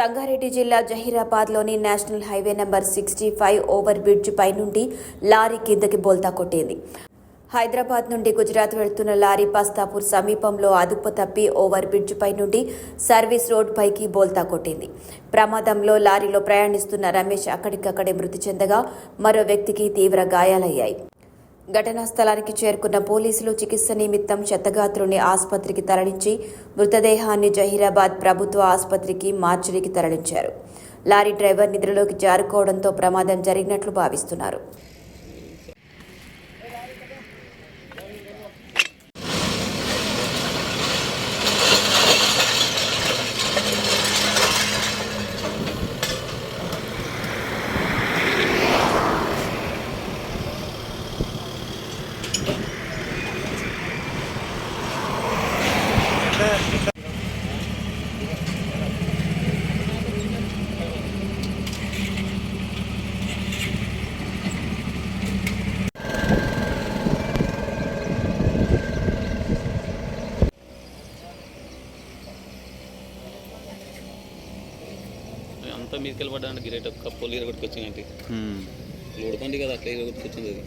సంగారెడ్డి జిల్లా జహీరాబాద్లోని national highway number 65 over bridge పై నుండి లారీ కిందకి బోల్తా కొట్టింది. హైదరాబాద్ నుండి గుజరాత్ వెళ్తున్న లారీ బస్తాపూర్ సమీపంలో అదుపు తప్పి ఓవర్ బ్రిడ్జ్ పై నుండి సర్వీస్ రోడ్ పైకి బోల్తా కొట్టింది. ప్రమాదంలో లారీలో ప్రయాణిస్తున్న రమేష్ అక్కడికక్కడే మృతి చెందగా మరో వ్యక్తికి తీవ్ర గాయాలయ్యాయి. ఘటనా స్థలానికి చేరుకున్న పోలీసులు చికిత్స నిమిత్తం క్షతగాత్రుని ఆసుపత్రికి తరలించి మృతదేహాన్ని జహీరాబాద్ ప్రభుత్వ ఆసుపత్రికి మార్చురీకి తరలించారు. లారీ డ్రైవర్ నిద్రలోకి జారుకోవడంతో ప్రమాదం జరిగినట్లు భావిస్తున్నారు. అంతా మీదకి వెళ్ళబడ్డా గిరేట కప్పోలు ఇరగొట్టుకొచ్చింది. లోడ్ బండి కదా, అట్లా ఇరగొట్టుకొచ్చింది అది.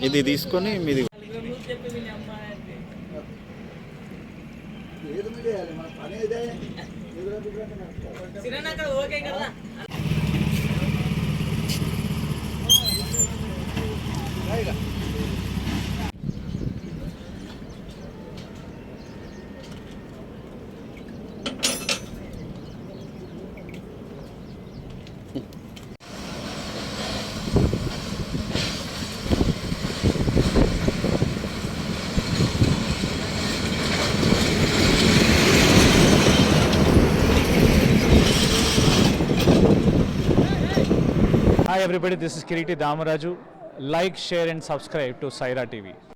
ఇది తీసుకొని మీది Hi everybody, this is Kiriti Damaraju. Like, share and subscribe to Saira TV.